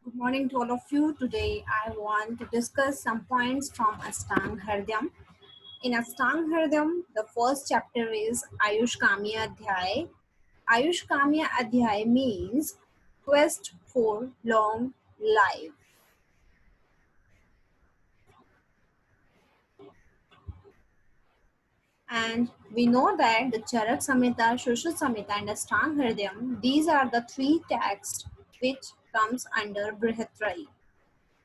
Good morning to all of you. Today I want to discuss some points from Astang Hridayam. In Astang Hridayam, the first chapter is Ayush Kamya Adhyay. Ayush Kamya Adhyay means quest for long life. And we know that the Charak Samhita, Shrushut Samhita and Astang Hridayam, these are the three texts which comes under Brihatrayi.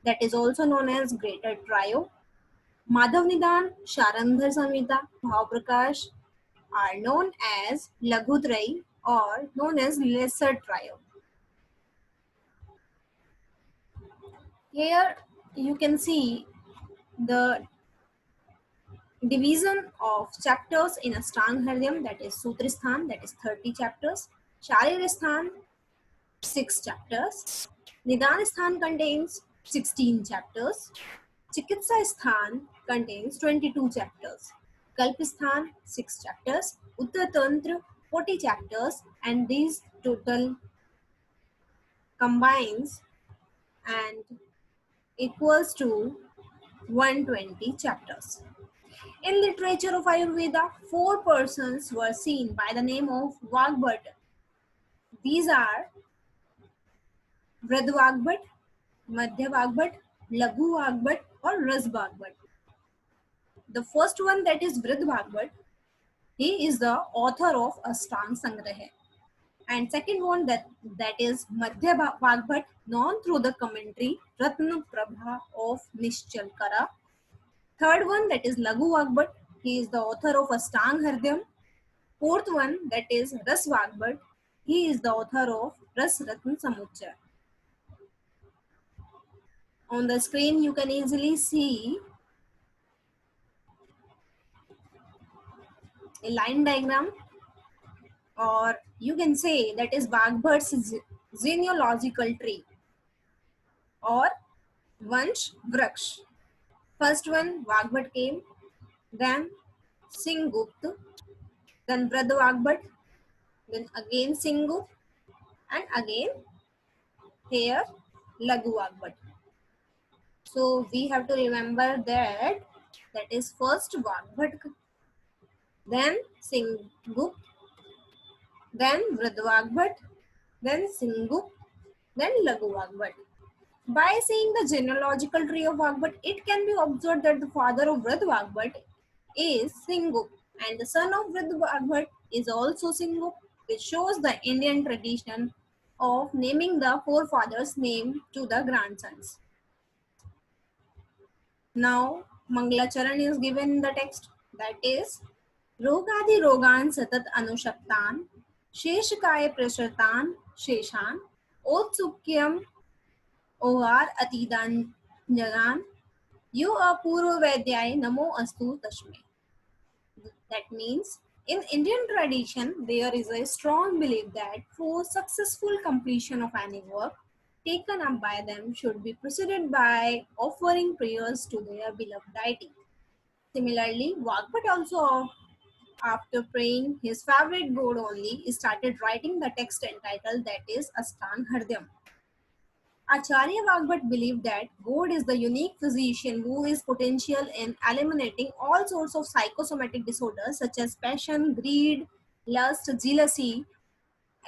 That is also known as Greater Trio. Madhav Nidan, Sharandhar Samhita, Bhav are known as Laghutrayi or known as Lesser Trio. Here you can see the division of chapters in Ashtang Hridayam, that is Sutristhan, that is 30 chapters, Shariristhan 6 chapters, Nidan Sthan contains 16 chapters, Chikitsa Sthan contains 22 chapters, Kalpisthan 6 chapters, Uttar Tantra 40 chapters, and these total combines and equals to 120 chapters. In literature of Ayurveda, four persons were seen by the name of Vagbhat. These are Vridvagbat, Madhya Vagbhat, Laghu Vagbhat, or Ras Vagbhat. The first one, that is Vridvagbat, he is the author of Ashtang Sangraha. And second one, that is Madhya Vagbhat, known through the commentary Ratna Prabha of Nishchal Kara. Third one, that is Laghu Vagbhat, he is the author of Ashtang Hridayam. Fourth one, that is Ras Vagbhat, he is the author of Ras Ratna Samuchaya. On the screen, you can easily see a line diagram, or you can say that is Vagbhat's genealogical tree or Vansh Vraksh. First one, Vagbhat came, then Singupt, then Brad Vagbhat, then again Singupt, and again here Laghu Vagbhat. So we have to remember that is first Vagbhat, then Singupt, then Vridvagbat, then Singupt, then Laghu Vagbhat. By seeing the genealogical tree of Vagbhat, it can be observed that the father of Vridvagbat is Singupt and the son of Vridvagbat is also Singupt, which shows the Indian tradition of naming the forefathers' name to the grandsons. Now, Mangalacharan is given in the text, that is Rogadi Rogan Satat Anushaktan, Sheshakaya Prashratan Sheshan, Otsukyam Ovar Atidan Jagan, Yo Apurva Vaidyaye Namo Astu Tashme. That means in Indian tradition, there is a strong belief that for successful completion of any work taken up by them should be preceded by offering prayers to their beloved deity. Similarly, Vagbhat also, after praying his favorite god only, started writing the text entitled, that is Ashtang Hridayam. Acharya Vagbhat believed that God is the unique physician who is potential in eliminating all sorts of psychosomatic disorders such as passion, greed, lust, jealousy,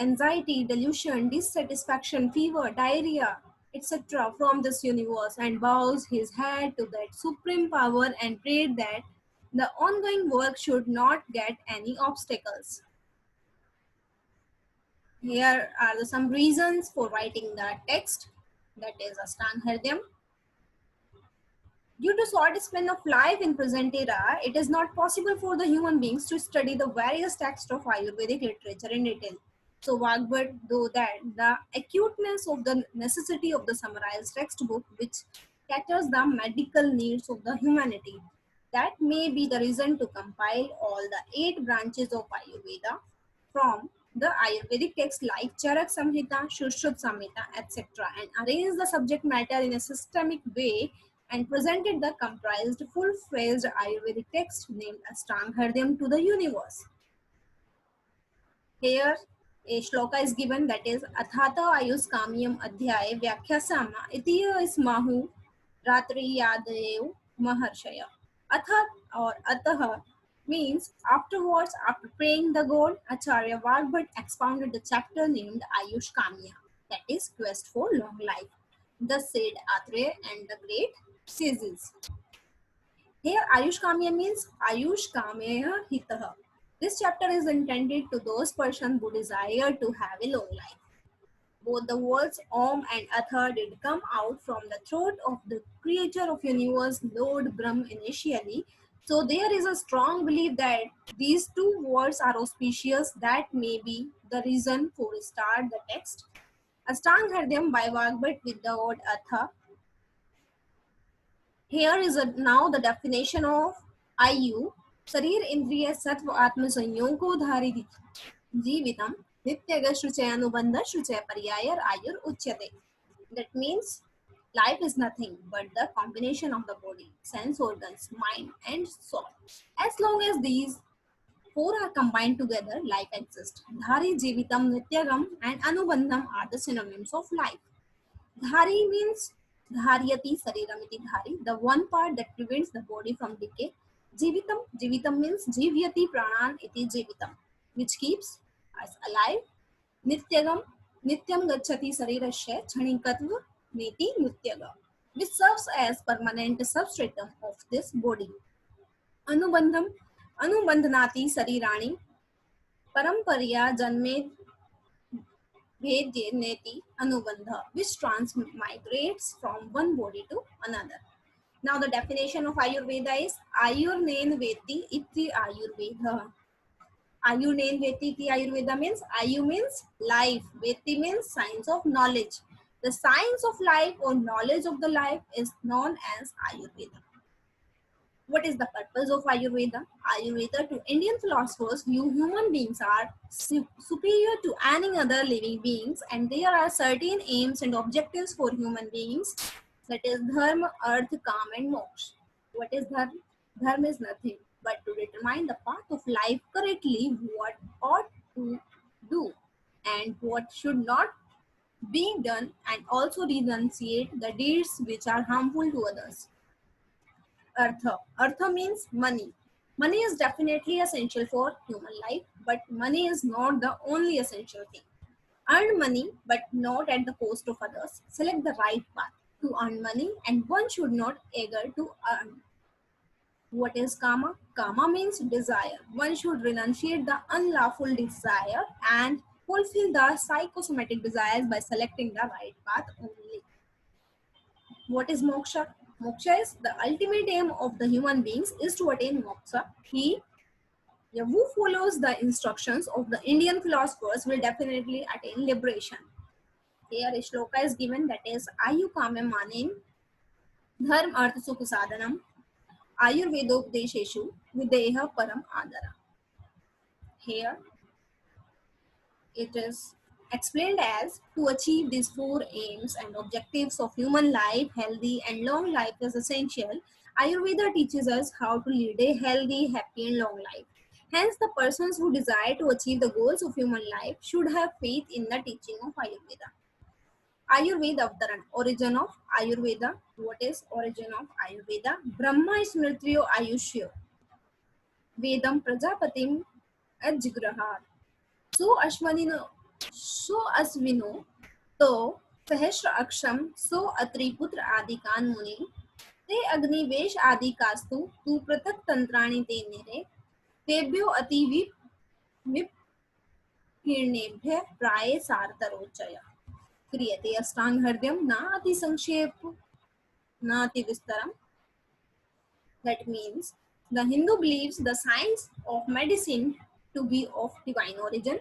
anxiety, delusion, dissatisfaction, fever, diarrhea, etc. from this universe, and bows his head to that supreme power and prayed that the ongoing work should not get any obstacles. Here are some reasons for writing the text, that is Ashtang Hridayam. Due to short span of life in present era, it is not possible for the human beings to study the various texts of Ayurvedic literature in detail. So Vagbhat, though that the acuteness of the necessity of the summarized textbook which caters the medical needs of the humanity, that may be the reason to compile all the 8 branches of Ayurveda from the Ayurvedic texts like Charak Samhita, Shushruta Samhita, etc. and arrange the subject matter in a systemic way and presented the comprised full-fledged Ayurvedic text named Ashtang Hridayam to the universe. Here A shloka is given, that is Athata Ayus Kamyam Adhyay Vyakhyasama Iti Ismahu Ratri Yadev Maharshaya. Atha or Ataha means afterwards, after praying the god, Acharya Vagbhat expounded the chapter named Ayush Kamya, that is quest for long life. Thus said Atreya and the great sages. Here, Ayush Kamya means Ayush Kamya Hitaha. This chapter is intended to those persons who desire to have a long life. Both the words Om and Atha did come out from the throat of the creator of universe, Lord Brahm, initially. So there is a strong belief that these two words are auspicious. That may be the reason for start the text. Astang Hardam by Vagbhat with the word Atha. Here is now the definition of आयु. शरीर इंद्रिय सत्व आत्म संयोगोधारी जीवितम नित्यग शुचय अनुबंध शुचय पर्याय आयुर उच्यते. That means life is nothing but the combination of the body, sense organs, mind, and soul. As long as these four are combined together, life exists. Dhari, Jivitam, Nityagam, and Anubandham are the synonyms of life. Dhari means Dharyati Sariramiti Dhari, the one part that prevents the body from decay. Jivitam means Jivyati Pranan iti Jivitam, which keeps us alive. Nityagam, Nityam Gachati Sarirasya Chanikatva Neti Nityaga, which serves as permanent substratum of this body. Anubandham, Anubandhanati Sarirani, Paramparya Janme Vedyaneti Anubandha, which transmigrates from one body to another. Now the definition of Ayurveda is Ayurnen Veti Iti Ayurveda. Ayurnen Veti Iti Ayurveda means Ayu means life, Veti means science of knowledge. The science of life or knowledge of the life is known as Ayurveda. What is the purpose of Ayurveda? Ayurveda to Indian philosophers view human beings are superior to any other living beings, and there are certain aims and objectives for human beings, that is dharma, arth, kam and moksha. What is dharma? Dharma is nothing but to determine the path of life correctly, what ought to do and what should not be done, and also renunciate the deeds which are harmful to others. Artha. Artha means money. Money is definitely essential for human life, but money is not the only essential thing. Earn money, but not at the cost of others. Select the right path to earn money, and one should not eager to earn. What is kama? Kama means desire. One should renunciate the unlawful desire and fulfill the psychosomatic desires by selecting the right path only. What is moksha? Moksha is the ultimate aim of the human beings is to attain moksha. Who follows the instructions of the Indian philosophers will definitely attain liberation. Here a shloka is given, that is Ayu Kame Manin Dharm Arth Sukh Sadhanam Ayurvedopdesheshu Videha Param Adara. Here it is explained as to achieve these four aims and objectives of human life, healthy and long life is essential. Ayurveda teaches us how to lead a healthy, happy and long life. Hence, the persons who desire to achieve the goals of human life should have faith in the teaching of Ayurveda. Ayurveda Avtaran, origin of Ayurveda. What is origin of Ayurveda? Brahma Smritriyo Ayushyo. Vedam Prajapatim Ajgrahat. सो अश्विनो तो सहस्र अक्षम सो अत्रिपुत्र आदि कान मुनि ते अग्निवेश आदि कास्तु तु पृथक तंत्राणि ते निरे तेभ्यो अति विपीर्णेभ्य प्राय सारतरोचय क्रियते अष्टांग हृदयम न अति संक्षेप न अति विस्तरम. That means the Hindu believes the science of medicine to be of divine origin.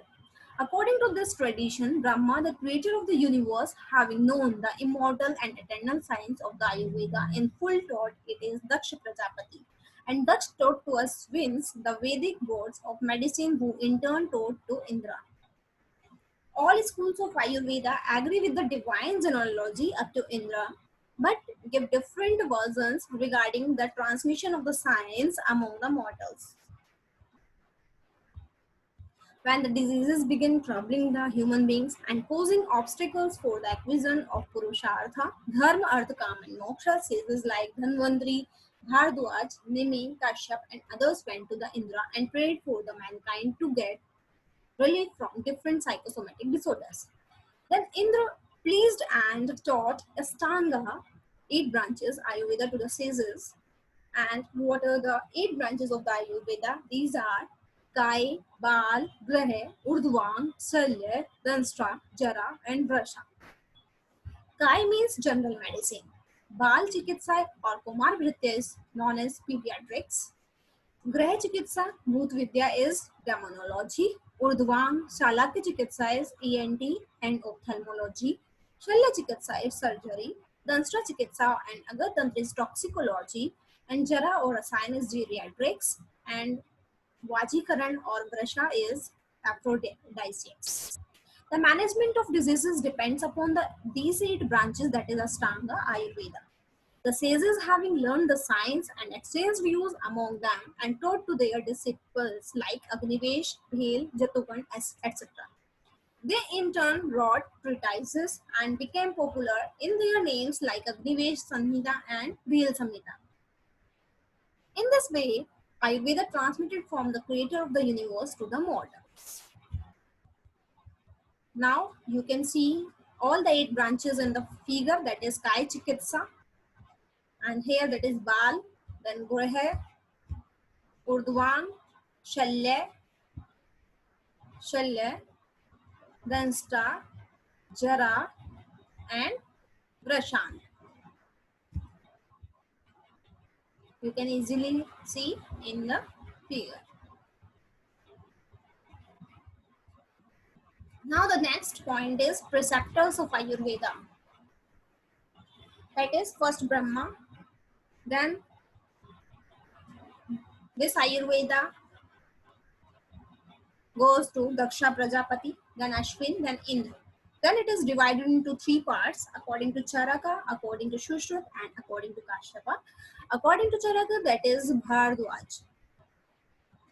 According to this tradition, Brahma, the creator of the universe, having known the immortal and eternal science of the Ayurveda in full, taught it is Daksha Prajapati. And Daksh taught to us winds, the Vedic gods of medicine, who in turn taught to Indra. All schools of Ayurveda agree with the divine genealogy up to Indra, but give different versions regarding the transmission of the science among the mortals. when the diseases begin troubling the human beings and posing obstacles for the acquisition of Purushartha, Dharma, Artha, Kama, and Moksha, sages like Dhanvantri, Bhardwaj, Nimi, Kashyap, and others went to the Indra and prayed for the mankind to get relief from different psychosomatic disorders. Then Indra pleased and taught Astanga, 8 branches Ayurveda to the sages. And what are the 8 branches of the Ayurveda? These are Kai, Bal, Grahe, Urdhvan, Salya, Danstra, Jara, and Vrasha. Kai means general medicine. Bal Chikitsa or Kumar Bhritya is known as pediatrics. Graha Chikitsa, Bhut Vidya is demonology. Urdhvan, Shalakya Chikitsa is ENT and ophthalmology. Shalya Chikitsa is surgery. Danstra Chikitsa and Agar Tantra is toxicology. And Jara or Rasayan is geriatrics. And Vajikaran or Vrasha is aphrodisiacs. The management of diseases depends upon these 8 branches, that is Ashtanga Ayurveda. The sages, having learned the science and exchanged views among them and taught to their disciples like Agnivesh, Bhel, Jatukan, etc. They in turn wrote treatises and became popular in their names like Agnivesh Samhita and Bhel Samhita. In this way, Ayurveda transmitted from the creator of the universe to the mortals. Now you can see all the 8 branches in the figure, that is Kai Chikitsa, and here that is Bal, then Graha, Urdhvan, Shalya, then Star, Jara, and Vrashant. You can easily see in the figure. Now the next point is preceptors of Ayurveda. That is first Brahma, then this Ayurveda goes to Daksha Prajapati, then Ashwin, then Indra. Then it is divided into 3 parts according to Charaka, according to Shushruta, and according to Kashyapa. According to Charaka, that is Bhardwaj.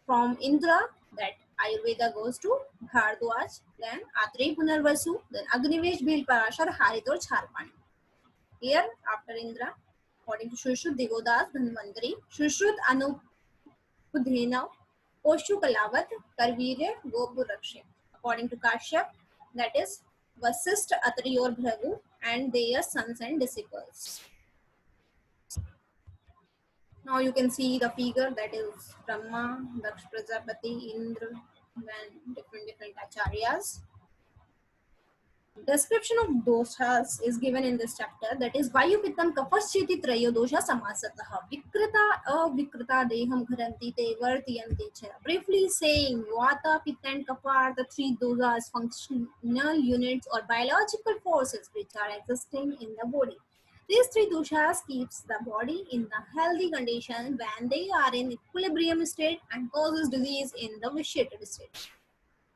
From Indra, that Ayurveda goes to Bhardwaj, then Atreya Punarvasu, then Agnivesh, Bhil, Parashar, Harit, or Charpani. Here, after Indra, according to Shushruta, Devodas, Dhanvantri, Shushruta, Anupudhenav, Poshu Kalavat, Karvirya, Gopuraksha. According to Kashyap, that is Vasisht, Atri or Bhragu, and their sons and disciples. Now you can see the figure, that is Brahma, Daksh Prajapati, Indra, and different acharyas. Description of doshas is given in this chapter, that is Vayu Pittam Kapaschiti Trayo Dosha Samasataha Vikrita Avikrita Deham Gharanti Te Vartiyanti Cha. Briefly saying, Vata, Pitta and Kapha are the 3 dosas, functional units or biological forces which are existing in the body. These 3 doshas keeps the body in the healthy condition when they are in equilibrium state and causes disease in the vitiated state.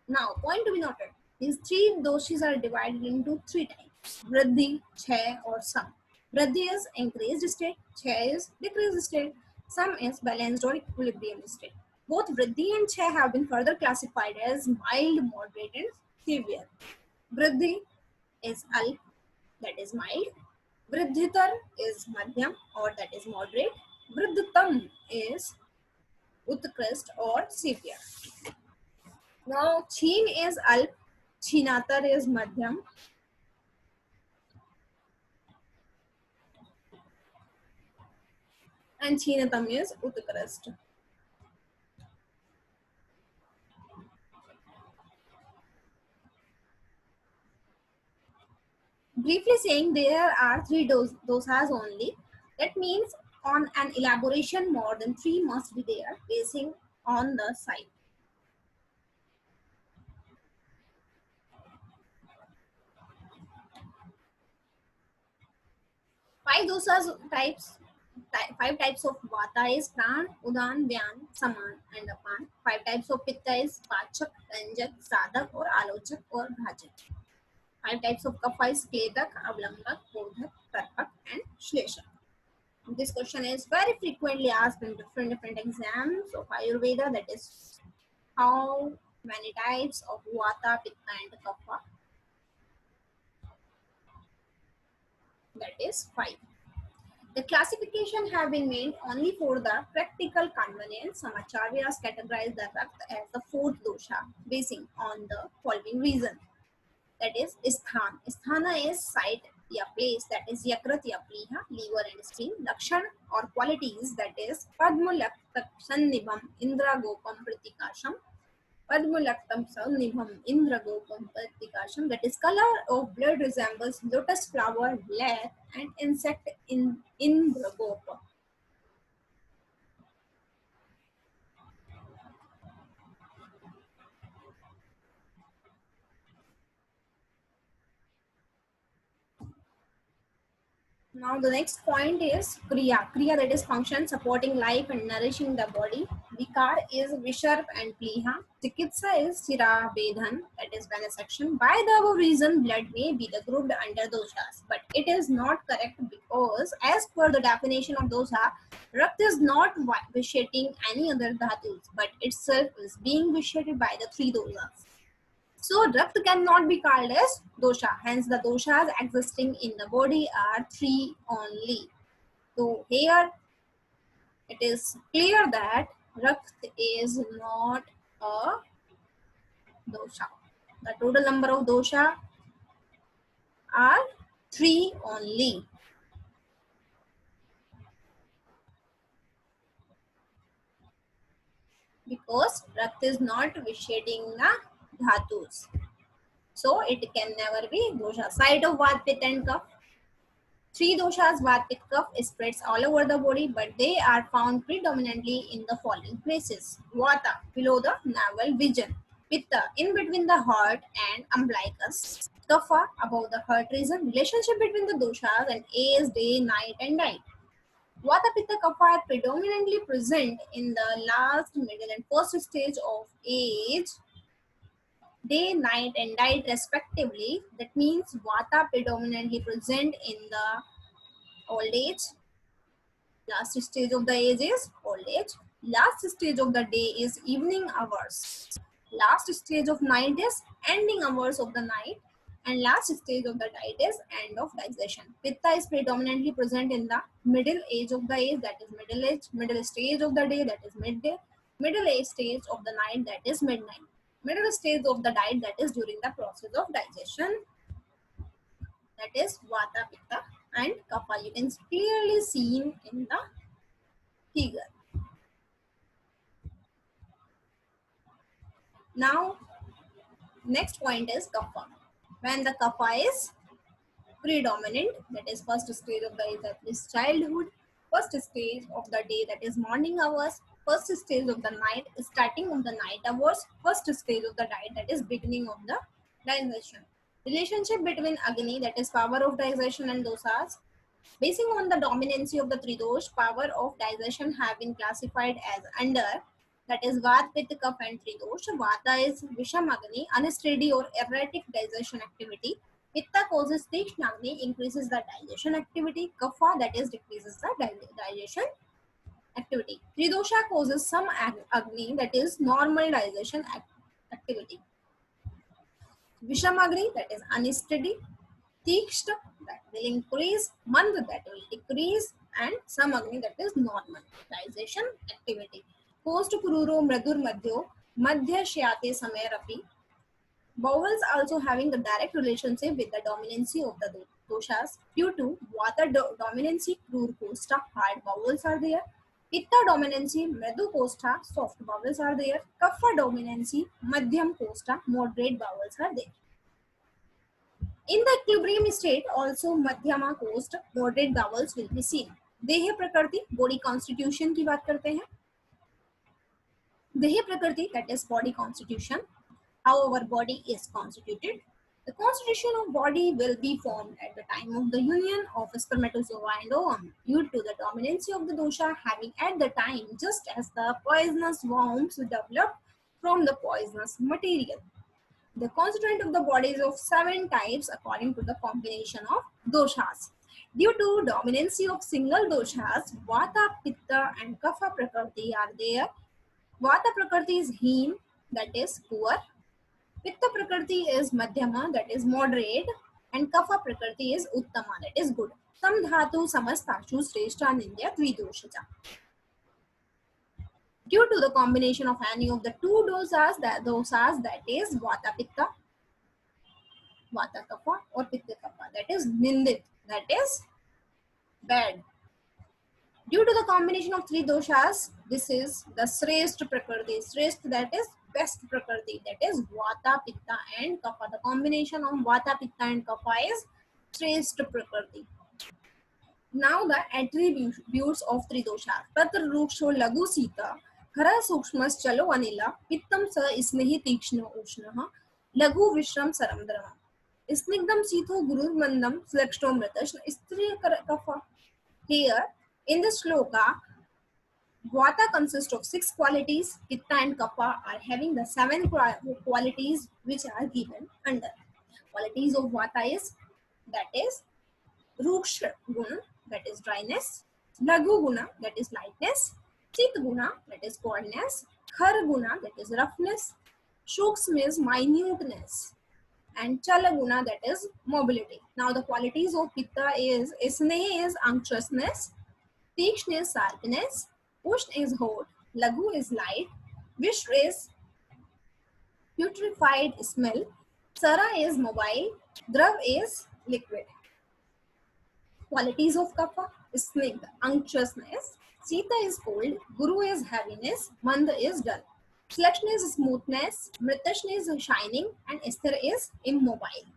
Now, point to be noted. These 3 doshas are divided into 3 types: Vriddhi, Chhay, or Sam. Vriddhi is increased state, Chhay is decreased state, Sam is balanced or equilibrium state. Both Vriddhi and Chhay have been further classified as mild, moderate, and severe. Vriddhi is Alp, that is mild. Vriddhitar is Madhyam, or that is moderate. Vriddhitam is Utkrist or severe. Now, Chhin is Alp, Chhinatar is Madhyam, and Chhinatam is Utkarist. Briefly saying, there are 3 dosas only. That means on an elaboration, more than 3 must be there, basing on the site. 5 dosas types. 5 types of Vata is Pran, Udan, Vyan, Saman, and Apan. 5 types of Pitta is Pachak, Ranjak, Sadak, or Alochak, or Bhajak. 5 types of Kapha is Kedak, Avlambak, Bodhak, Tarpak, and Shleshak. This question is very frequently asked in different exams of Ayurveda. That is, how Many types of Vata, Pitta and Kapha. That is 5. The classification have been made only for the practical convenience. Some acharyas categorize the Rakta as the fourth dosha, basing on the following reason. That is Sthan. Sthana is site, या place, that is Yakrat या Pliha, liver and spleen. Lakshan or qualities, that is Padma Laktak Sannibham Indra Gopam Pratikasham. Padmalaktam Saunibham Indragopam Pratikasham. That is color of blood resembles lotus flower, black, and insect in Indragopa. Now the next point is Kriya. Kriya, that is function supporting life and nourishing the body. Vikar is Visharp and Pliha. Chikitsa is Sira Vedhan, that is venesection. By the above reason, blood may be the grouped under doshas, but it is not correct because as per the definition of dosha, Rakt is not vitiating any other dhatus, but itself is being vitiated by the three doshas. So Rakt cannot be called as dosha. Hence the doshas existing in the body are 3 only. So here it is clear that Rakt is not a dosha. The total number of dosha are 3 only. Because Rakt is not vitiating the dhatus. So it can never be dosha. Site of Vat, Pitta and Kapha. 3 doshas, Vata, Pitta, Kapha, spreads all over the body, but they are found predominantly in the following places. Vata, below the navel region. Pitta, in between the heart and umbilicus. Kapha, above the heart region. Relationship between the doshas and is day, night and night. Vata, Pitta, Kapha are predominantly present in the last, middle and first stage of age, day, night and night respectively. That means Vata predominantly present in the old age. Last stage of the age is old age. Last stage of the day is evening hours. Last stage of night is ending hours of the night. And last stage of the night is end of digestion. Pitta is predominantly present in the middle age of the age, that is middle age, middle stage of the day, that is midday, middle age stage of the night, that is midnight, middle stage of the diet, that is during the process of digestion, that is Vata, Pitta and Kapha. You can clearly see in the figure. Now, next point is kapha. When the kapha is predominant, that is first stage of the day, that is childhood, first stage of the day, that is morning hours, first stage of the night, starting of the night hours, first stage of the night, that is beginning of the digestion. Relationship between Agni, that is power of digestion, and dosas. Basing on the dominancy of the three dosh, power of digestion have been classified as under, that is Vata, Pitta, Kapha and three dosh. Vata is Vishamagni, unsteady or erratic digestion activity. Pitta causes Tikshnagni, increases the digestion activity. Kapha, that is decreases the digestion activity. Tridosha causes some Agni, that is normal digestion activity. Vishamagni, that is unsteady. Tikshta, that will increase. Mand, that will decrease. And Samagni, that is normalization activity. Post Kururo Mradur Madhyo, Madhya Shyate Samay. Vowels also having the direct relationship with the dominancy of the doshas. Due to Vata dominancy, Krur Kosta, hard vowels are there. Pitta dominancy, Mradu Kosta, soft vowels are there. Kapha dominancy, Madhyam Kosta, moderate vowels are there. In the equilibrium state, also Madhyama coast, moderate vowels will be seen. देह प्रकृति, body constitution की बात करते हैं. देह प्रकृति, that is body constitution. How our body is constituted. The constitution of body will be formed at the time of the union of spermatozoa and ovum due to the dominancy of the dosha having at the time, just as the poisonous worms developed from the poisonous material. The constituent of the body is of 7 types according to the combination of doshas. Due to dominancy of single doshas, Vata, Pitta and Kapha Prakriti are there. Vata Prakriti is heme, that is poor. Pitta Prakriti is Madhyama, that is moderate, and Kapha Prakriti is Uttama, that is good. Sam dhatu samastashu sreshta nindya dvidoshacha. Due to the combination of any of the two dosas, that is Vata Pitta, Vata Kapha, or Pitta Kapha, that is Nindit, that is bad. Due to the combination of three doshas, this is the Sreshta Prakriti. Sreshta, that is best Prakriti, that is Vata, Pitta and Kapha. The combination of Vata, Pitta and Kapha is Sreshta Prakriti. Now the attributes of three doshas. Tatra Ruksho Lagu Sita, Khara Sukshmas Chalo Anila, Pittam Sa Isnehi Tikshna Ushnaha, Lagu Vishram Saramdrama. Snigdam Sitho Guru Mandam Slakshto Mritashna Istri Kapha. Here, in the shloka, Vata consists of 6 qualities, Pitta and Kapha are having the 7 qualities which are given under. Qualities of Vata is, that is Ruksha Guna, that is dryness, Lagu Guna, that is lightness, Chit Guna, that is coldness, Khar Guna, that is roughness, Shukshma is minuteness, and Chala Guna, that is mobility. Now the qualities of Pitta is Sneha is unctuousness, Tikshna is sharpness, Ushna is hot, Lagu is light, Vishra is putrefied smell, Sara is mobile, Drav is liquid. Qualities of Kapha: Snigdha, unctuousness, Sita is cold, Guru is heaviness, Manda is dull. Slakshna is smoothness, Mritashna is shining, and Sthira is immobile.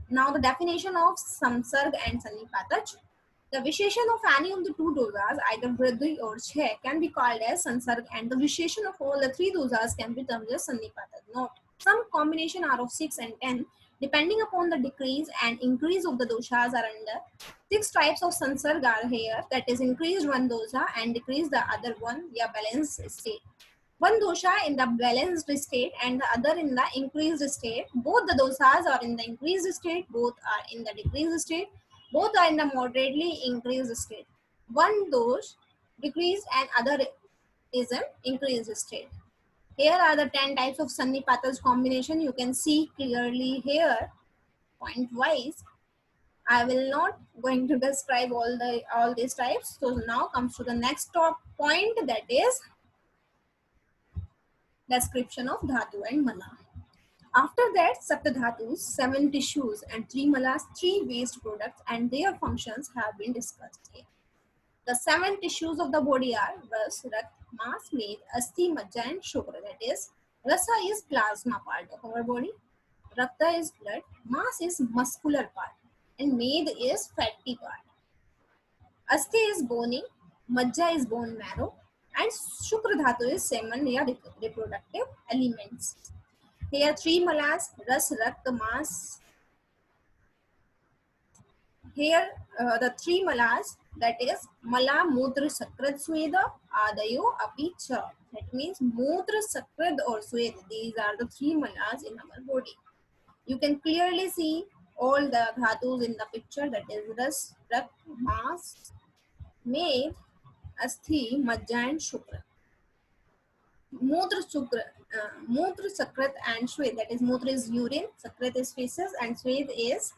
Now the definition of Samsarg and Sannipatach. The Visheshan of any of the two dosas, either Vriddhi or Chhe, can be called as Sansarg, and the Visheshan of all the three dosas can be termed as Sannipatach. Note, some combination are of 6 and 10, depending upon the decrease and increase of the doshas are under. 6 types of Sansarg are here, that is increased one dosa and decrease the other one via balanced state. One dosha in the balanced state and the other in the increased state. Both the dosas are in the increased state, both are in the decreased state, both are in the moderately increased state. One dosh decreased and other is an increased state. Here are the 10 types of Sannipatach combination. You can see clearly here, point wise. I will not going to describe all these types. So now comes to the next top point, that is description of Dhatu and Mala. After that, Saptadhatus, 7 tissues and 3 malas, 3 waste products and their functions have been discussed here. The 7 tissues of the body are Ras, Rat, Mas, Med, Asti, Majja and Shukra. That is, Rasa is plasma part of our body, Rakta is blood, Mas is muscular part, and Med is fatty part. Asti is bony, Majja is bone marrow, and Shukra Dhatu is semen or reproductive elements. Here 3 malas, Ras, Rakt, Mas. Here the 3 malas, that is Mala, Mutra, Sakrat, Sweda, Adayo, Api, Cha. That means Mutra, Sakrat or Sweda. These are the 3 malas in our body. You can clearly see all the dhatus in the picture, that is Ras, Rakt, Mas, Med, Asthi, Majja and Shukra. Mutra, Sakrat and Swed, that is Mutra is urine, Sakrat is feces and Swed is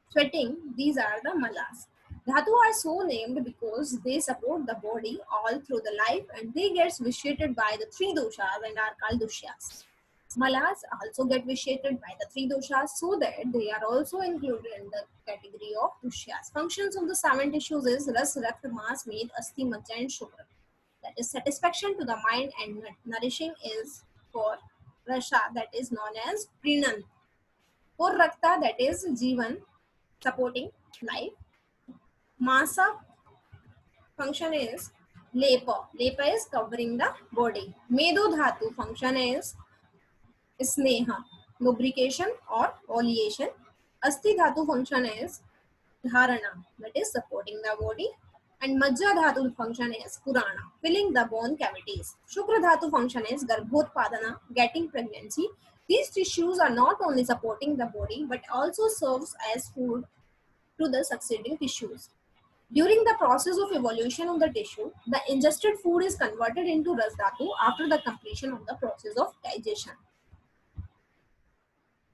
sweating. These are the malas. Dhatu are so named because they support the body all through the life and they get vitiated by the 3 doshas and are called doshyas. Malas also get vitiated by the 3 doshas so that they are also included in the category of doshyas. Functions of the 7 tissues is Ras, Rakt, Mas, Med, Asti, Majja and Shukra. That is satisfaction to the mind and nourishing is for Rasha, that is known as Prinan. For Rakta, that is Jivan, supporting life. Masa function is Lepa. Lepa is covering the body. Medo Dhatu function is Sneha, lubrication or oleation. Asti Dhatu function is Dharana, that is supporting the body. And Majja Dhatu function is Purana, filling the bone cavities. Shukra Dhatu function is Garbhodpadana, getting pregnancy. These tissues are not only supporting the body but also serves as food to the succeeding tissues. During the process of evolution of the tissue, the ingested food is converted into Ras Dhatu after the completion of the process of digestion.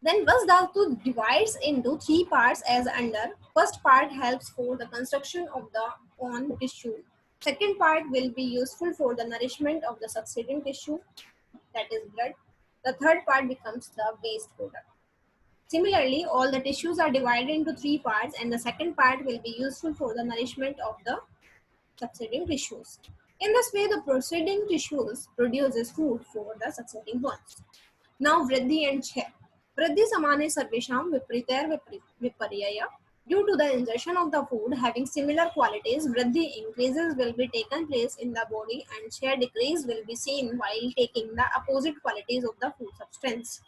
Then Ras Dhatu divides into three parts as under. First part helps for the construction of the own tissue. Second part will be useful for the nourishment of the succeeding tissue, that is blood. The third part becomes the waste product. Similarly, all the tissues are divided into three parts and the second part will be useful for the nourishment of the succeeding tissues. In this way, the preceding tissues produces food for the succeeding ones. Now, Vriddhi and Chhe. Vriddhi samane sarvesham viparitair viparyaya. Due to the ingestion of the food having similar qualities, Vriddhi increases will be taken place in the body and Chhe decrease will be seen while taking the opposite qualities of the food substance.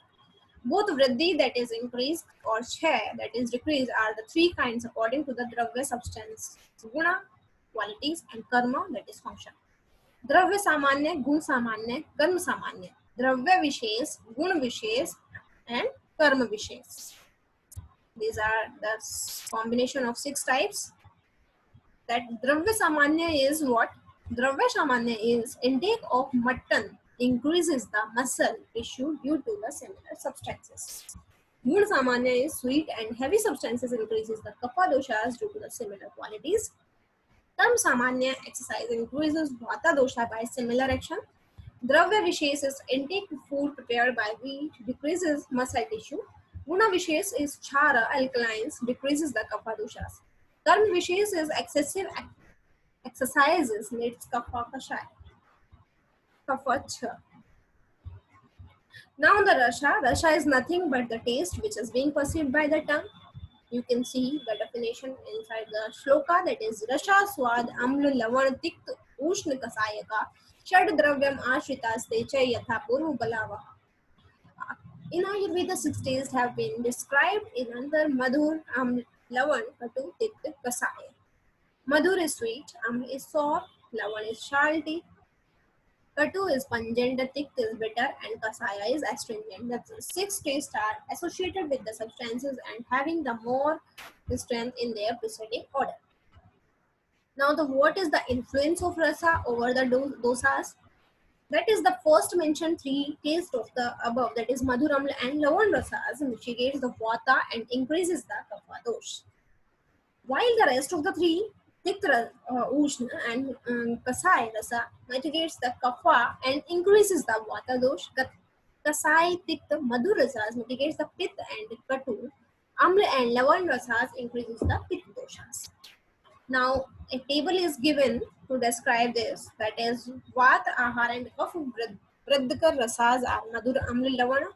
Both Vriddhi, that is increase, or Chhe, that is decrease, are the three kinds according to the Dravya substance, Guna, qualities, and Karma, that is function. द्रव्य सामान्य, गुण सामान्य, कर्म सामान्य. द्रव्य विशेष, गुण विशेष, and कर्म विशेष. These are the combination of 6 types. That dravya samanya is what? Dravya samanya is intake of mutton increases the muscle tissue due to the similar substances. Gun samanya is sweet and heavy substances increases the kapha doshas due to the similar qualities. Tam samanya exercise increases vata dosha by similar action. Dravya vishesh is intake of food prepared by wheat decreases muscle tissue. Guna vishesh is chara alkalines decreases the kapha doshas. Karma vishesh is excessive exercises needs kapha kashaya. Kapha. Now the rasha is nothing but the taste which is being perceived by the tongue. You can see the definition inside the shloka, that is rasha swad amla lavan tikt ushna kasayaka shad dravyam ashritas cha yatha purva balava. In Ayurveda, 6 tastes have been described in under madhur, amla, lavan, katu, tikt, kasaya. Madhur is sweet, amla is sour, lavan is salty, katu is pungent, tikt is bitter, and kasaya is astringent. The 6 tastes are associated with the substances and having the more strength in their preceding order. Now, what is the influence of rasa over the dosas? That is the first mentioned 3 tastes of the above, that is madhur, amla, and lavan rasas, mitigates the vata and increases the kapha dosh. While the rest of the 3, Tikra, Ushna, and Kasai Rasa, mitigates the Kapha and increases the Vata dosh. Kasai, Tikta, Madhur Rasas mitigates the Pith and Katu. Amla and Lavan Rasas increases the Pith doshas. Now, a table is given to describe this, that is Vata, Ahar, and Kapha Vriddhakar Rasas are Madhur, Amla, Lavana.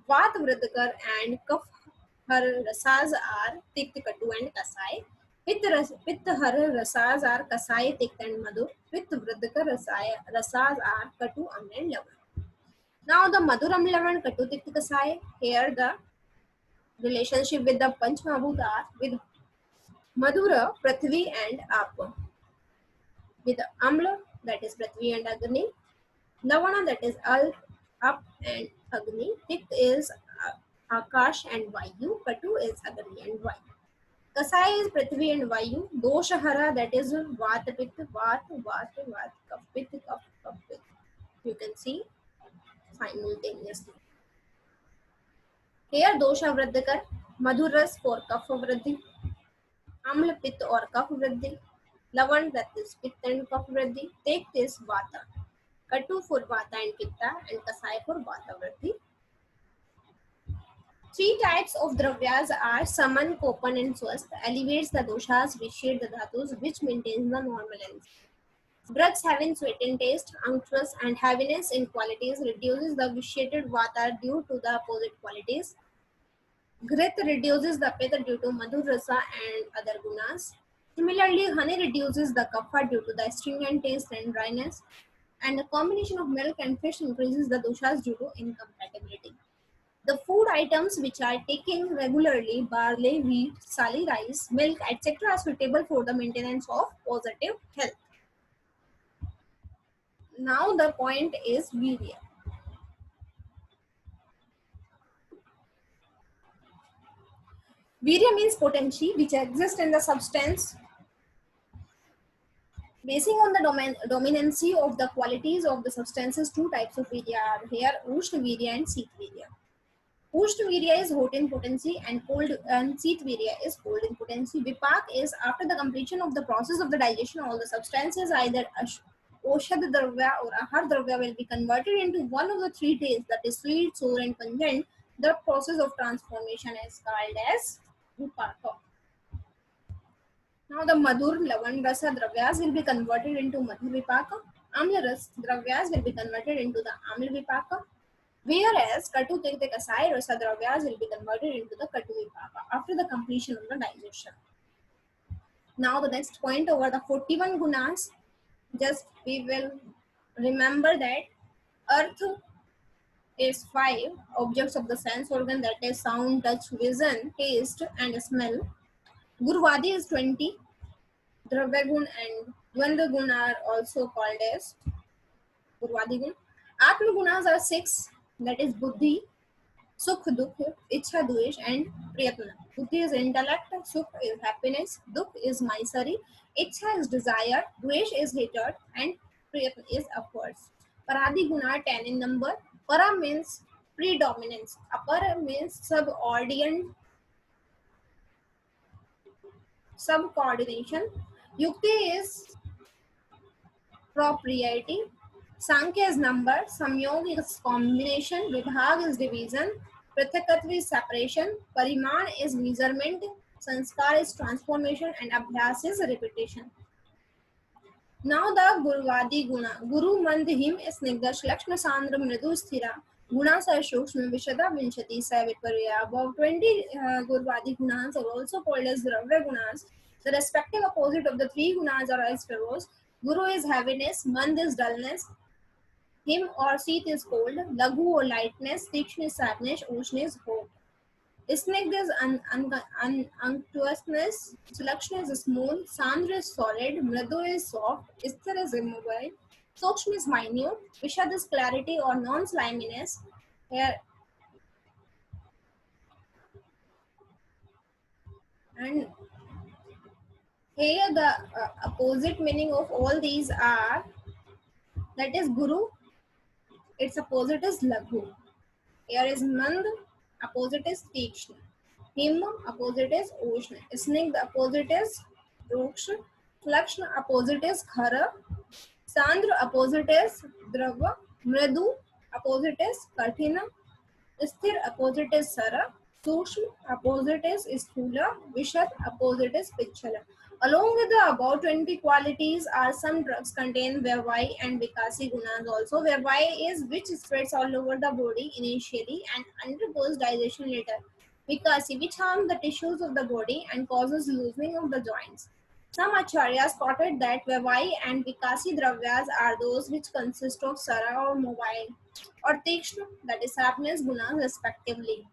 Vata Vriddhakar and Kapha rasas are Tikta, Katu, and Kasai. Pitta rasas are Kasai, Tikta, and Madhur. Pitta Vriddhaka rasas are Katu, Amla, and Lavan. Now the Madhur, Amla, Lavan, Katu, Tikta, Kasai. Here the relationship with the Panch Mahabhut are with Madhura, Prithvi, and Apa. With Amla, that is Prithvi and Agni. Lavana, that is Up and Agni. Tikta is Akash and Vayu. Katu is Agni and Vayu. Kasai is Prithvi and Vayu. Doshahara, that is Vata, Pitta, Vata, Kaf, Pitta, Kaf, Pitta. You can see simultaneously. Here Dosha Vriddhakar, Madhuras for Kapha Vriddhi, Amla Pitta or Kapha Vriddhi, Lavan, that is Pitta and Kapha Vriddhi, Take this Vata, Katu for Vata and Pitta, and Kasai for Vata Vriddhi. 3 types of dravyas are Saman, Kopan, and Swast. Elevates the doshas, vitiate the dhatus, which maintains the normal length. Drugs having sweet in taste, unctuous, and heaviness in qualities reduces the vitiated vata due to the opposite qualities. Grit reduces the pitta due to madhur rasa and other gunas. Similarly, honey reduces the kapha due to the astringent taste and dryness. And the combination of milk and fish increases the doshas due to incompatibility. The food items which are taken regularly, barley, wheat, sali rice, milk, etc. are suitable for the maintenance of positive health. Now the point is virya. Virya means potency which exists in the substance Basing on the dominancy of the qualities of the substances, two types of virya are here: Ushna virya and Sit virya. Ushna virya is hot in potency and cold, and Sit virya is cold in potency. Vipak is after the completion of the process of the digestion, all the substances either Oshad dravya or Ahar dravya will be converted into one of the three tastes, that is sweet, sour, and pungent. The process of transformation is called as Vipaka. Now the Madhur Lavan Rasa Dravyas will be converted into Madhur Vipaka. Amla Ras Dravyas will be converted into the Amla Vipaka. Whereas Katu Tirtha Kasai Rasa Dravyas will be converted into the Katu Vipaka after the completion of the digestion. Now the next point over the 41 gunas. Just we will remember that Earth is 5 objects of the sense organ, that is sound, touch, vision, taste and smell. Gurvadi is 20. Dravya and Dvandva gun are also called as Purvadi gun. Atma gunas are 6, that is Buddhi, Sukh, Dukh, Ichha, Dvesh and Priyatna. Buddhi is intellect, Sukh is happiness, Dukh is misery, Ichha is desire, Dvesh is hatred and Priyatna is upwards. Paradi guna are 10 in number. Para means predominance, Apara means subcoordination, Yukti is propriety, Sankhya is number, Samyog is combination, Vibhag is division, Prithakatva is separation, Pariman is measurement, Sanskar is transformation, and Abhyas is repetition. Now the Gurvadi Guna. Guru Mandhim is Nigdash Lakshma Sandra Mridu Sthira. Gunas are Shukshma Vishada Vinchati Saviparya. About 20 Gurvadi Gunas are also called as Dravya Gunas. The respective opposite of the three Gunas are as follows. Guru is heaviness, Mand is dullness, Him or Seet is cold, Laghu or lightness, Tikshna is sadness, Ushna is hope. Snigdha is unctuousness, Sulakshna is smooth, Sandra is solid, Mridu is soft, Sthir is immobile, Sukshma is minute, Vishad is clarity or non-sliminess. Here and here the opposite meaning of all these are, that is Guru, its opposite is Laghu. Here is Mand, opposite is Tikshna. Him, opposite is Ushna. Snigdha, opposite is Rukshna. Lakshna, opposite is Khara. Sandra, opposite is Drava. Mridu, opposite is Kathina. Sthir, opposite is Sara. Sukshma, opposite is Sthula. Vishad, opposite is Pichala. Along with the above 20 qualities are some drugs contain Vyavai and Vikasi gunas also. Vyavai is which spreads all over the body initially and undergoes digestion later. Vikasi, which harms the tissues of the body and causes loosening of the joints. Some acharyas spotted that Vyavai and Vikasi dravyas are those which consist of Sara or Mobile or Tikshna, that is happiness gunas respectively.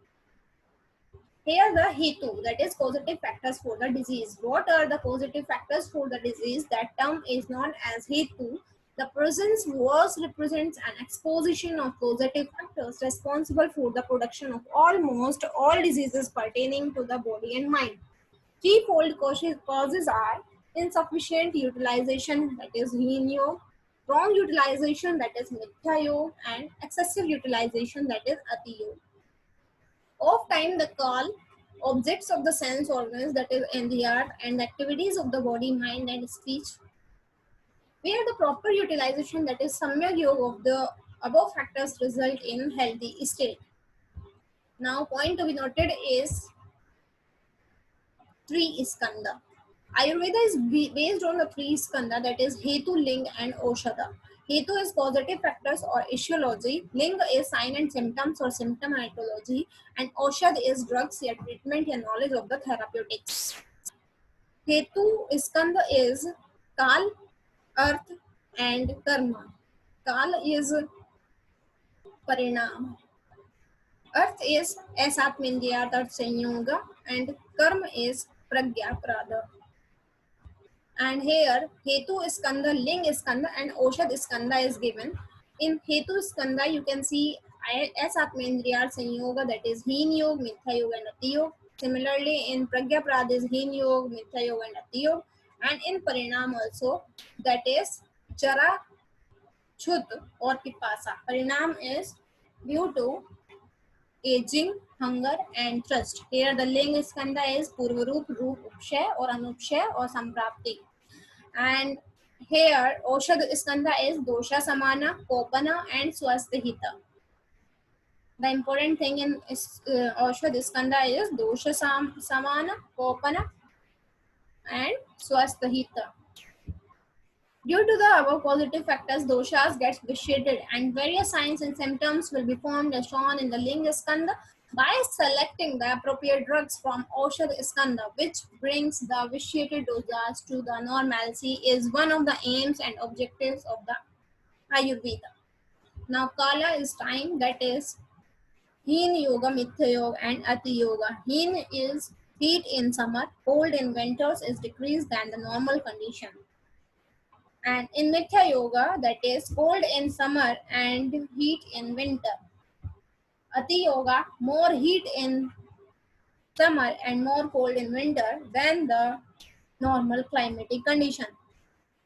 Here the Hetu, that is causative factors for the disease. What are the causative factors for the disease? That term is known as Hetu. The presence was represents an exposition of causative factors responsible for the production of almost all diseases pertaining to the body and mind. Threefold causes are insufficient utilization, that is Heen Yog, wrong utilization, that is Mithya Yog, and excessive utilization, that is Ati Yog. Of time the call objects of the sense organs, that is NDR, and the activities of the body, mind and speech, where the proper utilization, that is Samyak Yoga, of the above factors result in healthy state. Now point to be noted is three skanda. Ayurveda is based on the three skanda, that is Hetu, Ling and Oshada. Hetu is causative factors or etiology, Ling is sign and symptoms or symptomatology, and Oshad is drugs or treatment and knowledge of the therapeutics. Hetu skanda is Kal, Earth and Karma. Kal is Parinam. Earth is Asatmindya, Tat Sanyoga, and Karma is Pragya Prada. And here Hetu Skanda, Ling Skanda and Oshad Skanda is given. In Hetu Skanda you can see as Atmendriya Sanyoga, that is Heen Yog, Mithya Yog and Ati Yog. Similarly in Pragya Prad is Heen Yog, Mithya Yog and Ati Yog. and in Parinam also, that is Jara, Chut or Pipasa. Parinam is due to aging, hunger and thirst. Here the Ling Skanda is Purvarup, Roop, Upshay or Anupshay or Samprapti. And here Oshad Skanda is Dosha Samana, Kopana and Swasthahita. The important thing in Oshad Skanda is Dosha Samana, Kopana and Swasthahita. Due to the above positive factors, doshas get vitiated and various signs and symptoms will be formed as shown in the Linga Skanda. By selecting the appropriate drugs from Oshad Skanda, which brings the vitiated doshas to the normalcy, is one of the aims and objectives of the Ayurveda. Now, Kala is time, that is Heen Yoga, Mithya Yoga and Ati Yoga. Heen is heat in summer, cold in winters is decreased than the normal condition. And in Mithya Yoga, that is cold in summer and heat in winter. Ati Yoga, more heat in summer and more cold in winter than the normal climatic condition.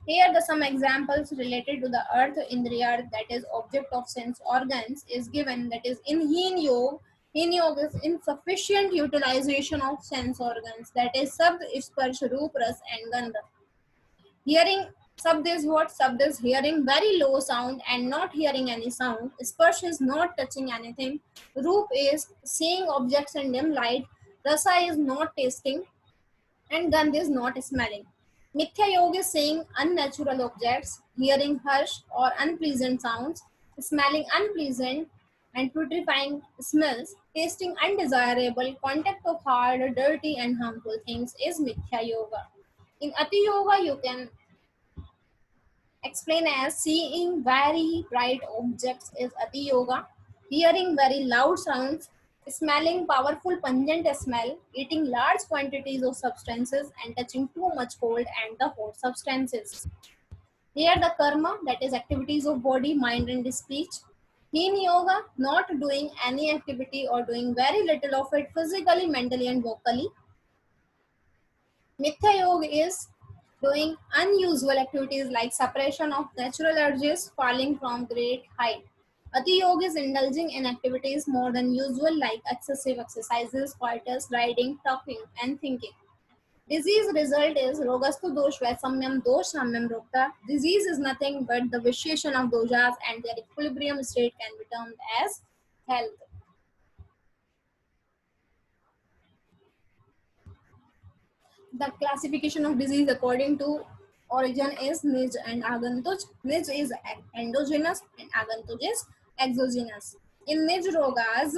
Here the some examples related to the earth indriya, that is object of sense organs, is given, that is in Heen Yoga. Heen Yoga is insufficient utilization of sense organs, that is Sabd, Sparsh, Roop, Ras and Gandha. Hearing, Sabd is what? Sabd is hearing very low sound and not hearing any sound. Sparsh is not touching anything. Roop is seeing objects in dim light. Rasa is not tasting. And Gandh is not smelling. Mithya Yoga is seeing unnatural objects, hearing harsh or unpleasant sounds, smelling unpleasant and putrefying smells, tasting undesirable, contact of hard, dirty and harmful things is Mithya Yoga. In Ati Yoga, you can explain as seeing very bright objects is Ati Yoga, hearing very loud sounds, smelling powerful pungent smell, eating large quantities of substances and touching too much cold and the hot substances. Here the karma, that is activities of body, mind and speech. Heen Yoga, not doing any activity or doing very little of it physically, mentally and vocally. Mithya Yoga is doing unusual activities like suppression of natural urges, falling from great height. Ati Yoga is indulging in activities more than usual like excessive exercises, quietness, riding, talking and thinking. Disease result is Rogastu Dosh Vaisamyam Dosh Samyam Rokta. Disease is nothing but the vitiation of doshas and their equilibrium state can be termed as health. The classification of disease according to origin is Nij and Agantuj. Nij is endogenous and Agantuj is exogenous. In Nij Rogas,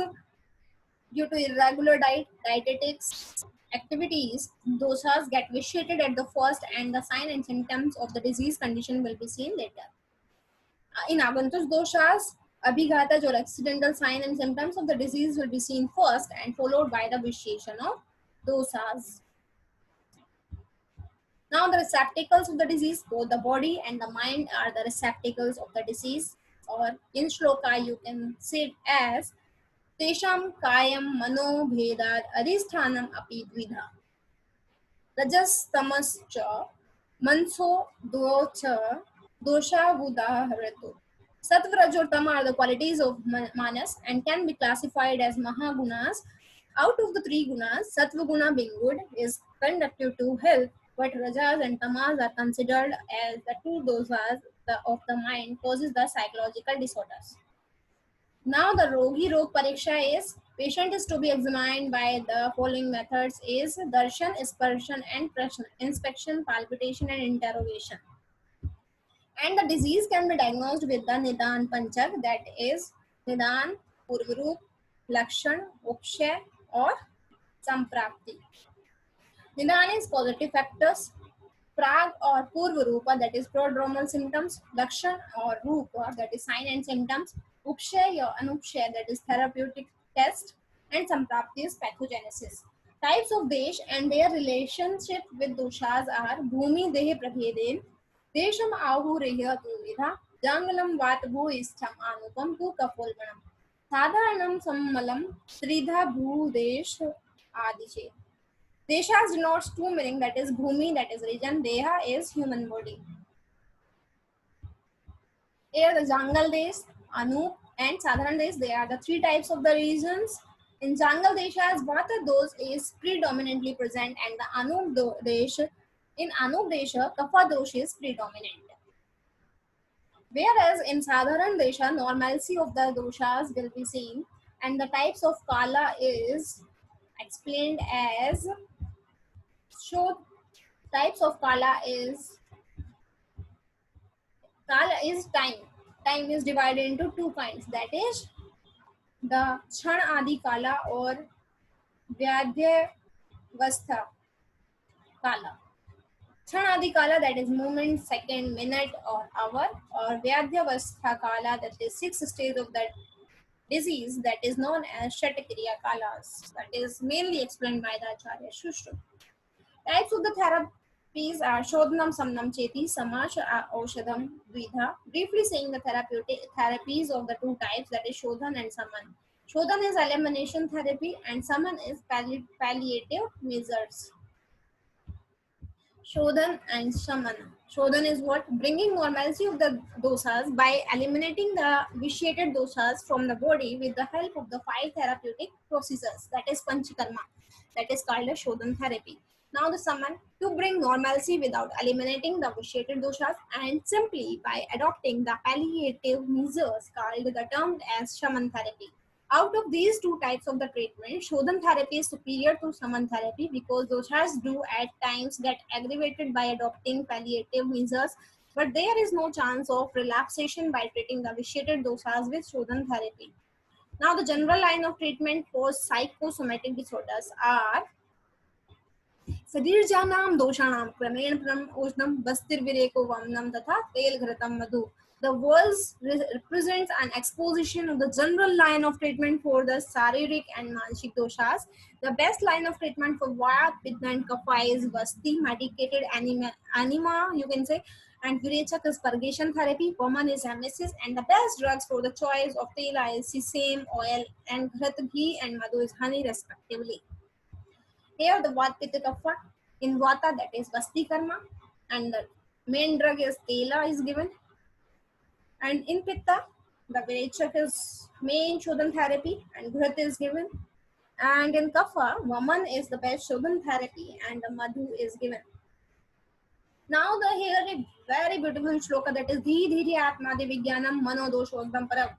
due to irregular dietetics activities, doshas get vitiated at the first and the sign and symptoms of the disease condition will be seen later. In Agantuj doshas, abhighataj or accidental sign and symptoms of the disease will be seen first and followed by the vitiation of doshas. Now the receptacles of the disease, both the body and the mind are the receptacles of the disease, or in shloka you can say it as Tesham Kayam Mano Bhedad Adhisthanam Api Dvidha. Rajas Tamas Cha Manso Docha Dosha Budaharatu. Sattva, Raj or Tama are the qualities of Manas and can be classified as Mahagunas. Out of the three gunas, Sattva Guna being good is conducive to health, but Rajas and Tamas are considered as the two doshas of the mind causes the psychological disorders. Now the Rogi Rog Pariksha is patient is to be examined by the following methods is darshan, sparshan and prashna, inspection, palpitation and interrogation. And the disease can be diagnosed with the Nidan Panchak, that is Nidan, Purvarup, Lakshan, Upshay or Samprapti. Nidan is positive factors, Prag or Purva Rupa, that is prodromal symptoms, Lakshan or Rupa, that is sign and symptoms, Upshay or Anupshay, that is therapeutic test, and Samprapti is pathogenesis. Types of Desh and their relationship with doshas are Bhumi Dehe Prabhedin, Desham Ahu Reha Tuvidha, Jangalam Vatbhu Istham Anupam Tu Kapolmanam, Sadharanam Sammalam, Tridha Bhu Desh Adiche. Desha denotes two meaning, that is Bhumi, that is region. Deha is human body. Here the Jangal Desh, Anup and Sadharan Desh, they are the three types of the regions. In Jangal Deshas, Vata Dosh is predominantly present and the Desh, in Anup Desha, Kapha Dosh is predominant. Whereas in Sadharan Desha, normalcy of the doshas will be seen and the types of Kala is explained as show types of Kala is time. Time is divided into two kinds, that is the Chan Adi Kala or Vyadhyavastha Kala. Chan Adi Kala, that is moment, second, minute or hour, or Vyadhyavastha Kala, that is sixth stage of that disease, that is known as Shatakriya Kalas, that is mainly explained by the Acharya Shushru. Types of the therapies are Shodhanam, Samnam, Cheti, Samash, Aushadham, Dvidha. Briefly saying the therapeutic therapies of the two types, that is Shodhan and Saman. Shodhan is elimination therapy and Saman is palliative measures. Shodhan and Shamana. Shodhan is what? Bringing normalcy of the dosas by eliminating the vitiated dosas from the body with the help of the five therapeutic procedures, that is Panchakarma, that is called a Shodhan therapy. Now the Saman, to bring normalcy without eliminating the vitiated doshas and simply by adopting the palliative measures called the termed as Shaman therapy. Out of these two types of the treatment, Shodhan therapy is superior to Saman therapy because doshas do at times get aggravated by adopting palliative measures, but there is no chance of relaxation by treating the vitiated doshas with Shodhan therapy. Now, the general line of treatment for psychosomatic disorders are सदीर्जानां दोषाणां क्रमेण उष्णं बस्तिर्विरेको वमनं तथा तेलघृतं मधु. The words represents an exposition of the general line of treatment for the Saririk and Manshik doshas. The best line of treatment for Vata, Pitta and Kapha is Vasti, medicated anima, you can say, and Virechak is purgation therapy, Vaman is emesis, and the best drugs for the choice of Tela is sesame oil and Ghat ghee and Madhu is honey respectively. Here the Vata Pitta Kapha, in Vata that is Vasti Karma, and the main drug is Tela is given, and in Pitta the Virechak is main Shodhan therapy and Ghat is given, and in Kapha Vaman is the best Shodhan therapy and the Madhu is given. Now the here a very beautiful shloka, that is Dhi Dhiri Atmadi Vijnanam Mano Doshodham Param.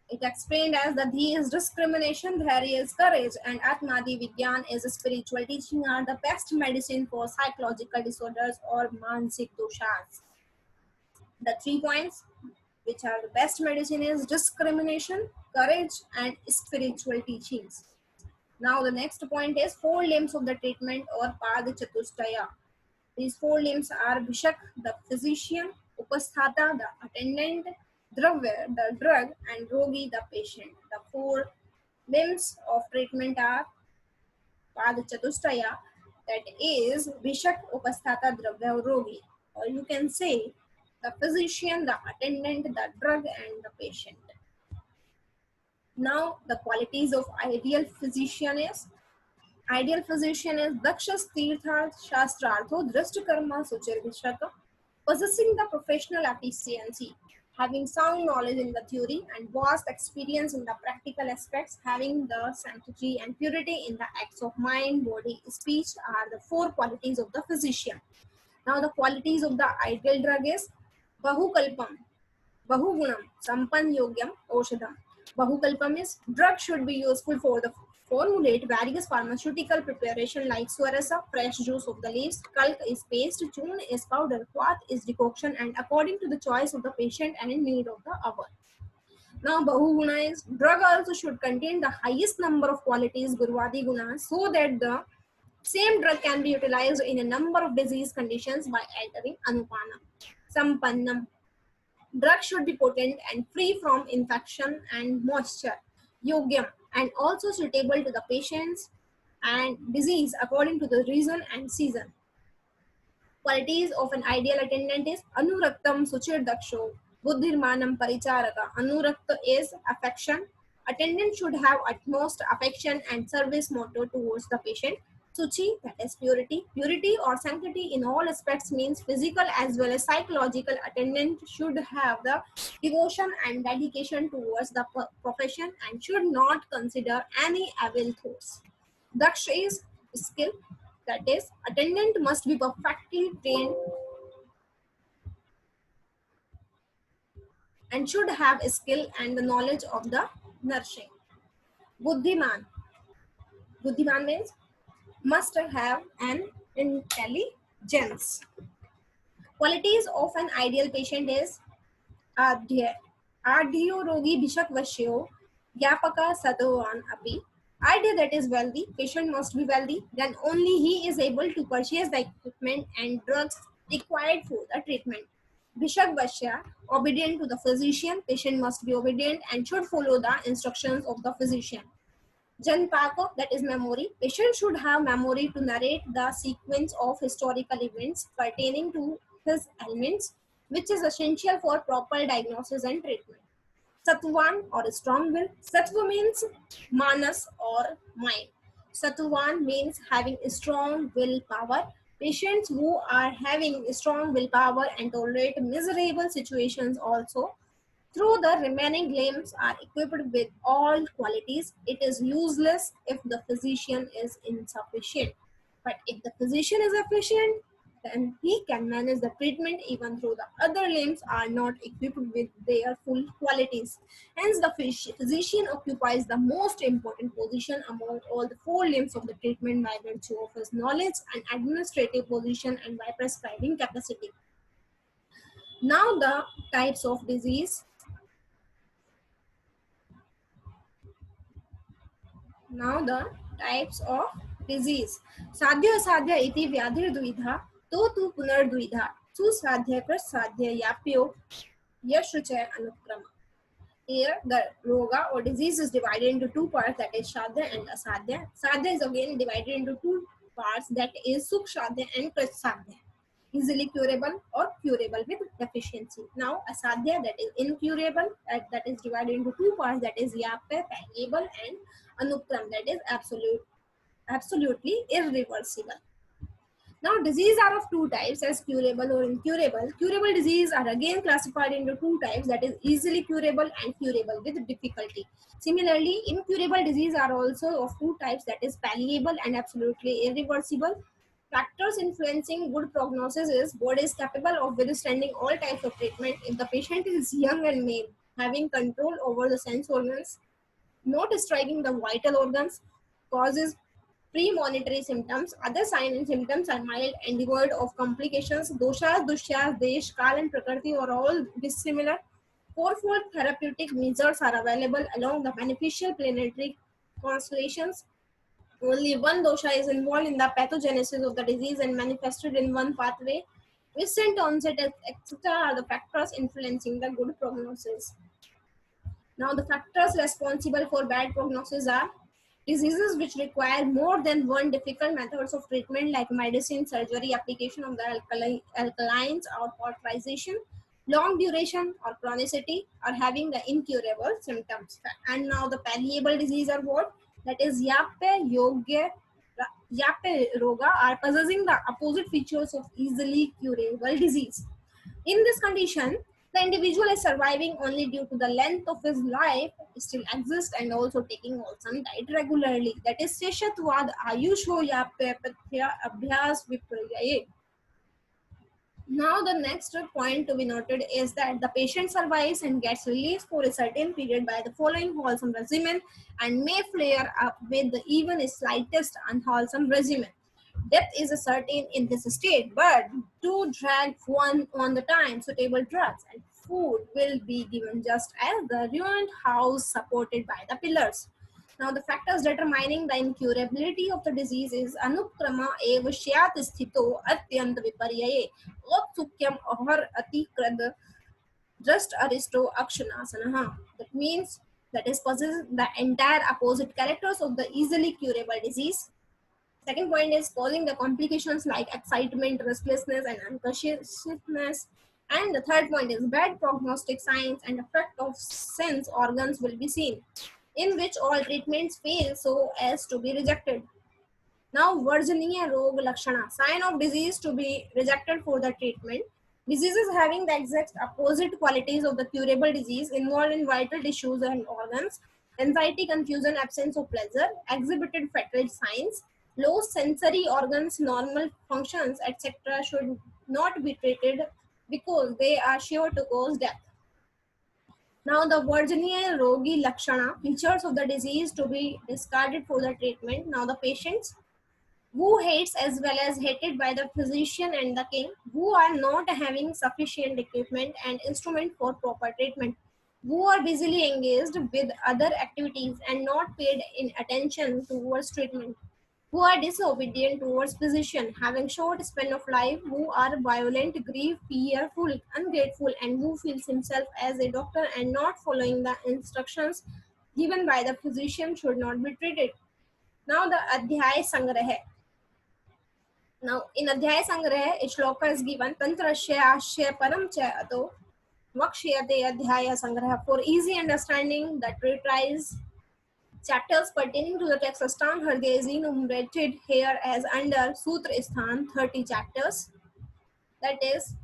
It explained as the Dhi is discrimination, Dhari is courage, and Atmadi Vigyan is spiritual teaching are the best medicine for psychological disorders or Mansik doshas. The 3 points which are the best medicine is discrimination, courage, and spiritual teachings. Now the next point is 4 limbs of the treatment or Pada Chatushtaya. These 4 limbs are Bhishak, the physician, Upasthata, the attendant, Dravya, the drug, and Rogi, the patient. The 4 limbs of treatment are Pada Chatushtaya, that is Bhishak, Upasthata, Dravya, Rogi. Or you can say the physician, the attendant, the drug, and the patient. Now the qualities of ideal physician is Dakshas Tirtha Shastrartho Drashtakarma Suchir Vishaka, possessing the professional efficiency, having sound knowledge in the theory and vast experience in the practical aspects, having the sanctity and purity in the acts of mind, body, speech are the 4 qualities of the physician. Now the qualities of the ideal drug is Bahukalpam, Bahugunam, Sampan Yogyam, Oshadam. Bahukalpam is drug should be useful for the formulate various pharmaceutical preparation like Swarasa, fresh juice of the leaves, Kalk is paste, Chun is powder, Quat is decoction, and according to the choice of the patient and in need of the hour. Now Bahuguna is drug also should contain the highest number of qualities Gurvadi Guna so that the same drug can be utilized in a number of disease conditions by altering Anupana. Sampannam, drug should be potent and free from infection and moisture. Yogyam, and also suitable to the patients and disease according to the reason and season. Qualities of an ideal attendant is Anuraktam Suchir Daksho, Buddhirmanam Paricharaka. Anurakta is affection. Attendant should have utmost affection and service motto towards the patient. Suchi, that is purity. Purity or sanctity in all aspects means physical as well as psychological. Attendant should have the devotion and dedication towards the profession and should not consider any evil thoughts. Daksh is skill, that is, attendant must be perfectly trained and should have skill and the knowledge of the nursing. Buddhiman. Buddhiman means must have an intelligence. Qualities of an ideal patient is आढ्य आढ्यो रोगी भिषक्वश्यो ज्ञापका सतोवान अपि. Idea that is wealthy, patient must be wealthy, then only he is able to purchase the equipment and drugs required for the treatment. Bishakvashya, obedient to the physician, patient must be obedient and should follow the instructions of the physician. Janpako, that is memory, patient should have memory to narrate the sequence of historical events pertaining to his ailments, which is essential for proper diagnosis and treatment. Satwan or strong will. Sattva means manas or mind. Satwan means having a strong willpower. Patients who are having strong willpower and tolerate miserable situations also through the remaining limbs are equipped with all qualities. It is useless if the physician is insufficient. But if the physician is efficient, then he can manage the treatment even though the other limbs are not equipped with their full qualities. Hence, the physician occupies the most important position among all the four limbs of the treatment by virtue of his knowledge and administrative position and by prescribing capacity. Now, the types of disease. Now the types of disease. साध्य असाध्य इति व्याधिर्द्विधा तो तु पुनर्द्विधा सुसाध्य प्रसाध्य याप्यो यशुचय अनुक्रम. Here the roga or disease is divided into two parts, that is shadya and asadya. Sadhya is again divided into two parts, that is sukshadya and krasadya. Easily curable or curable with deficiency. Now asadhya, that is incurable, that is divided into two parts, that is yapya, palliable, and anukram, that is absolutely irreversible. Now disease are of two types, as curable or incurable. Curable disease are again classified into two types, that is easily curable and curable with difficulty. Similarly, incurable disease are also of two types, that is palliable and absolutely irreversible. Factors influencing good prognosis is body is capable of withstanding all types of treatment if the patient is young and male, having control over the sense organs, not striking the vital organs, causes premonitory symptoms. Other signs and symptoms are mild and devoid of complications. Doshas, Dushyas, Desh, Kal, and Prakriti are all dissimilar. Fourfold therapeutic measures are available along the beneficial planetary constellations. Only one dosha is involved in the pathogenesis of the disease and manifested in one pathway. Recent onset, etc., are the factors influencing the good prognosis. Now, the factors responsible for bad prognosis are diseases which require more than one difficult methods of treatment, like medicine, surgery, application of the alkalines, or cauterization, long duration or chronicity, or having the incurable symptoms. And now the palliable disease are what? That is yape, yogya, yape roga are possessing the opposite features of easily curable disease. In this condition, the individual is surviving only due to the length of his life, still exists, and also taking wholesome diet regularly. That is Seshatvad Ayusho Yapya Abhyas Viprayaye. Now, the next point to be noted is that the patient survives and gets released for a certain period by the following wholesome regimen and may flare up with even a slightest unwholesome regimen. Death is a certain in this state, but to drag one on the time, suitable drugs and food will be given just as the ruined house supported by the pillars. Now, the factors determining the incurability of the disease is anukrama eva shyat sthito atyant viparyaye opsukyam ahar atikrad just aristo akshanasana. That means that is possesses the entire opposite characters of the easily curable disease. Second point is causing the complications like excitement, restlessness, and unconsciousness. And the third point is bad prognostic signs and effect of sense organs will be seen, in which all treatments fail so as to be rejected. Now, Varjaniya Rog Lakshana, sign of disease to be rejected for the treatment. Diseases having the exact opposite qualities of the curable disease involved in vital tissues and organs, anxiety, confusion, absence of pleasure, exhibited fatal signs, low sensory organs, normal functions, etc. should not be treated because they are sure to cause death. Now, the Virginia Rogi Lakshana, features of the disease to be discarded for the treatment. Now, the patients who hates as well as hated by the physician and the king, who are not having sufficient equipment and instrument for proper treatment, who are busily engaged with other activities and not paid in attention towards treatment, who are disobedient towards physician, having short span of life, who are violent, grief, fearful, ungrateful, and who feels himself as a doctor and not following the instructions given by the physician should not be treated. Now the Adhyay Sangraha. Now, in Adhyaya Sangraha, a shloka is given, Tantrasya Ashya Param Cha Ato Vakshayate Adhyaya Sangraha. For easy understanding, that reprise chapters pertaining to the text Ashtang Hridaya is enumerated here as under Sutra Sthan 30 chapters. That is,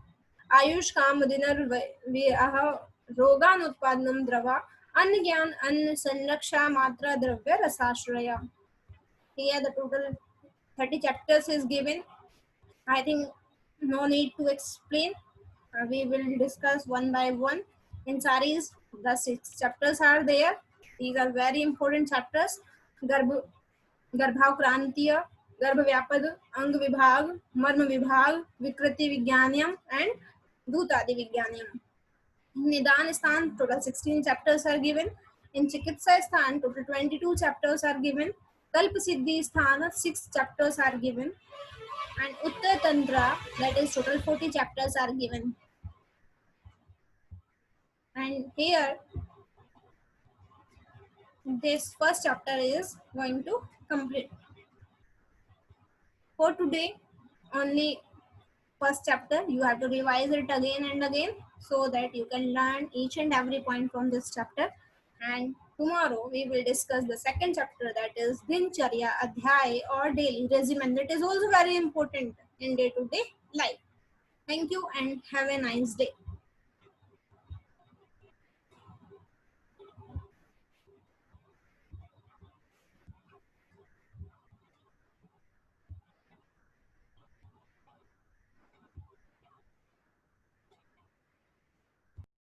Ayush Kam Dinar Viaha Rogan Utpadnam Drava Anna Gyan Anna Sanraksha Matra Dravya Rasashraya. Here the total 30 chapters is given. I think no need to explain. We will discuss one by one. In saris, the 6 chapters are there. These are very important chapters. Garbh, Garbhavkrantiya, Garbhvyapad, Ang Vibhag, Marma Vibhag, Vikriti Vigyanyam, and Dhutadi Vigyanyam. In Nidan Sthan, total 16 chapters are given. In Chikitsa Sthan, total 22 chapters are given. Kalp Siddhi Sthan, 6 chapters are given. And Uttar Tantra, that is total 40 chapters are given. And here, this first chapter is going to complete. For today, only first chapter, you have to revise it again and again so that you can learn each and every point from this chapter. And tomorrow we will discuss the second chapter, that is Dincharya, Adhyay or daily regimen. That is also very important in day-to-day life. Thank you and have a nice day.